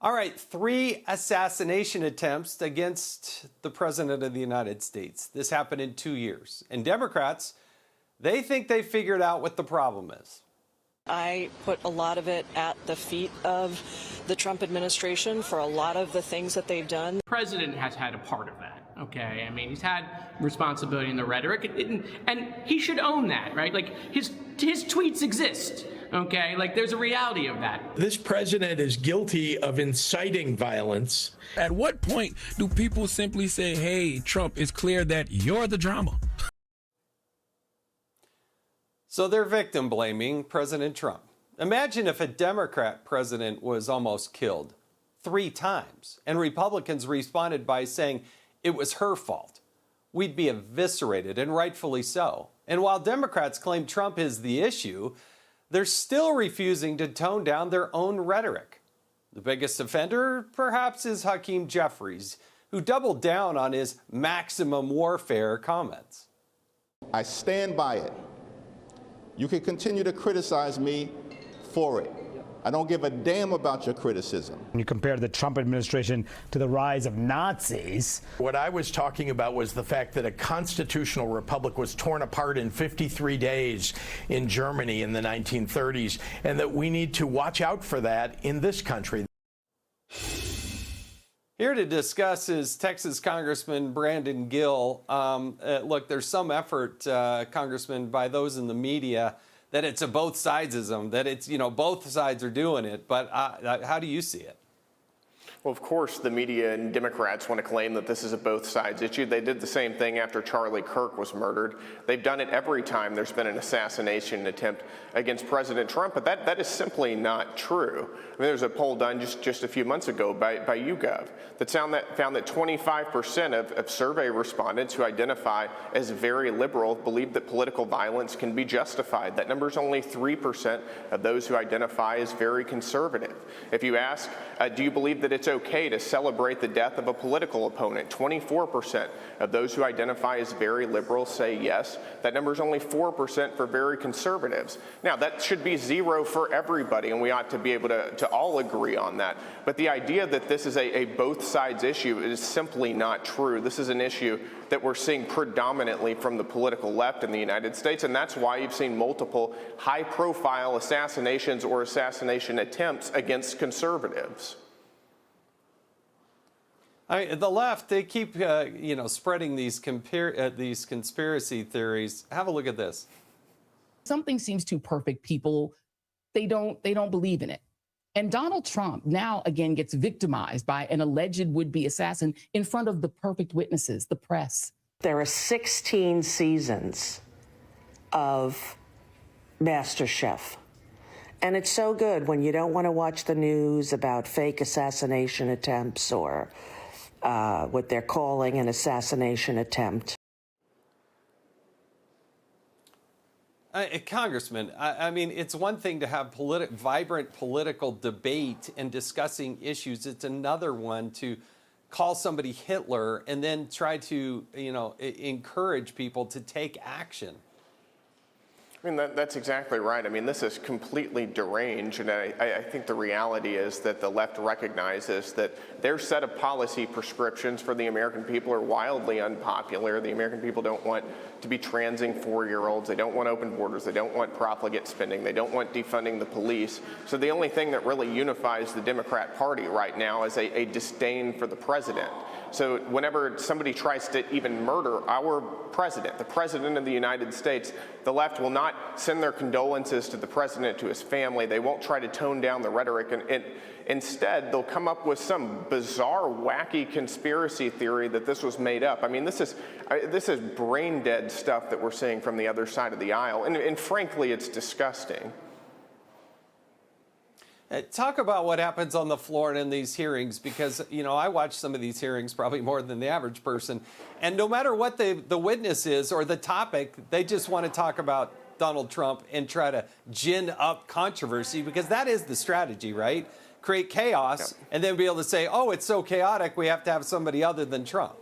All right, 3 assassination attempts against the President of the United States. This happened in 2 years. And Democrats, they think they figured out what the problem is. I put a lot of it at the feet of the Trump administration for a lot of the things that they've done. The president has had a part of that, okay? I mean, he's had responsibility in the rhetoric, and he should own that, right? Like, his tweets exist, okay? Like, there's a reality of that. This president is guilty of inciting violence. At what point do people simply say, hey, Trump, it's clear that you're the drama? So they're victim blaming President Trump. Imagine if a Democrat president was almost killed 3 times and Republicans responded by saying it was her fault. We'd be eviscerated, and rightfully so. And while Democrats claim Trump is the issue, they're still refusing to tone down their own rhetoric. The biggest offender, perhaps, is Hakeem Jeffries, who doubled down on his maximum warfare comments. I stand by it. You can continue to criticize me for it. I don't give a damn about your criticism. When you compare the Trump administration to the rise of Nazis. What I was talking about was the fact that a constitutional republic was torn apart in 53 days in Germany in the 1930s, and that we need to watch out for that in this country. Here to discuss is Texas Congressman Brandon Gill. Look, there's some effort, Congressman, by those in the media that it's a both-sidesism, that it's, both sides are doing it. But how do you see it? Well, of course, the media and Democrats want to claim that this is a both sides issue. They did the same thing after Charlie Kirk was murdered. They've done it every time there's been an assassination attempt against President Trump, but that is simply not true. I mean, there was a poll done just a few months ago by YouGov that found that 25% of survey respondents who identify as very liberal believe that political violence can be justified. That number is only 3% of those who identify as very conservative. If you ask, do you believe that it's okay to celebrate the death of a political opponent? 24% of those who identify as very liberal say yes. That number is only 4% for very conservatives. Now, that should be 0 for everybody, and we ought to be able to all agree on that. But the idea that this is a both sides issue is simply not true. This is an issue that we're seeing predominantly from the political left in the United States, and that's why you've seen multiple high-profile assassinations or assassination attempts against conservatives. The left, they keep, spreading these conspiracy theories. Have a look at this. Something seems too perfect. People, they don't believe in it. And Donald Trump now again gets victimized by an alleged would-be assassin in front of the perfect witnesses, the press. There are 16 seasons of MasterChef. And it's so good when you don't want to watch the news about fake assassination attempts or what they're calling an assassination attempt. Congressman, I mean, it's one thing to have vibrant political debate and discussing issues. It's another one to call somebody Hitler and then try to, encourage people to take action. I mean, that's exactly right. I mean, this is completely deranged, and I think the reality is that the left recognizes that their set of policy prescriptions for the American people are wildly unpopular. The American people don't want to be transing 4-year-olds. They don't want open borders. They don't want profligate spending. They don't want defunding the police. So the only thing that really unifies the Democrat Party right now is a disdain for the president. So whenever somebody tries to even murder our president, the president of the United States, the left will not send their condolences to the president, to his family. They won't try to tone down the rhetoric. And instead, they'll come up with some bizarre, wacky conspiracy theory that this was made up. I mean, this is brain dead stuff that we're seeing from the other side of the aisle. And frankly, it's disgusting. Talk about what happens on the floor and in these hearings, because, I watch some of these hearings probably more than the average person. And no matter what the witness is or the topic, they just want to talk about Donald Trump and try to gin up controversy, because that is the strategy, right? Create chaos and then be able to say, oh, it's so chaotic, we have to have somebody other than Trump.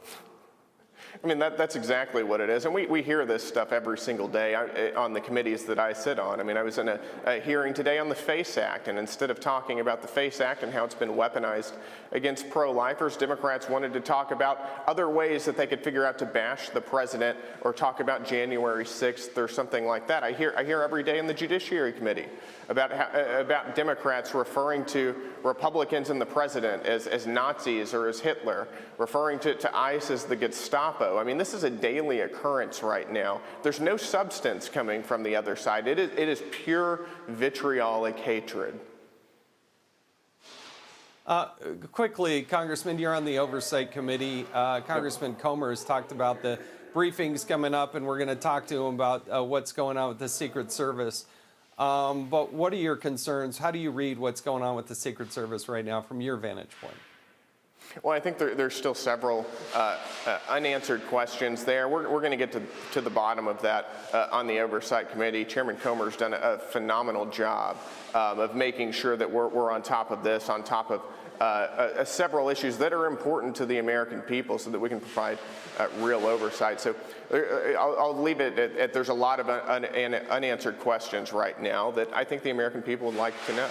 I mean, that's exactly what it is. And we hear this stuff every single day on the committees that I sit on. I mean, I was in a hearing today on the FACE Act, and instead of talking about the FACE Act and how it's been weaponized against pro-lifers, Democrats wanted to talk about other ways that they could figure out to bash the president or talk about January 6th or something like that. I hear every day in the Judiciary Committee about Democrats referring to Republicans and the president as Nazis or as Hitler, referring to ICE as the Gestapo. I mean, this is a daily occurrence right now. There's no substance coming from the other side. It is pure vitriolic hatred. Quickly, Congressman, you're on the Oversight Committee. Congressman Comer has talked about the briefings coming up, and we're going to talk to him about what's going on with the Secret Service. But what are your concerns? How do you read what's going on with the Secret Service right now from your vantage point? Well, I think there's still several unanswered questions there. We're going to get to the bottom of that on the Oversight Committee. Chairman Comer's done a phenomenal job of making sure that we're on top of this, on top of several issues that are important to the American people so that we can provide real oversight. So I'll leave it at there's a lot of unanswered questions right now that I think the American people would like to know.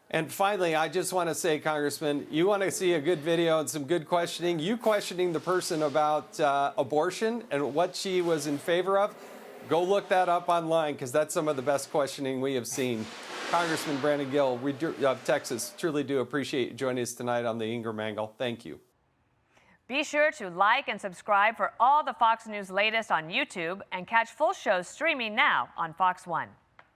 And finally, I just want to say, Congressman, you want to see a good video and some good questioning, you questioning the person about abortion and what she was in favor of, go look that up online because that's some of the best questioning we have seen. Congressman Brandon Gill of Texas, truly do appreciate you joining us tonight on the Ingraham Angle. Thank you. Be sure to like and subscribe for all the Fox News latest on YouTube and catch full shows streaming now on Fox One.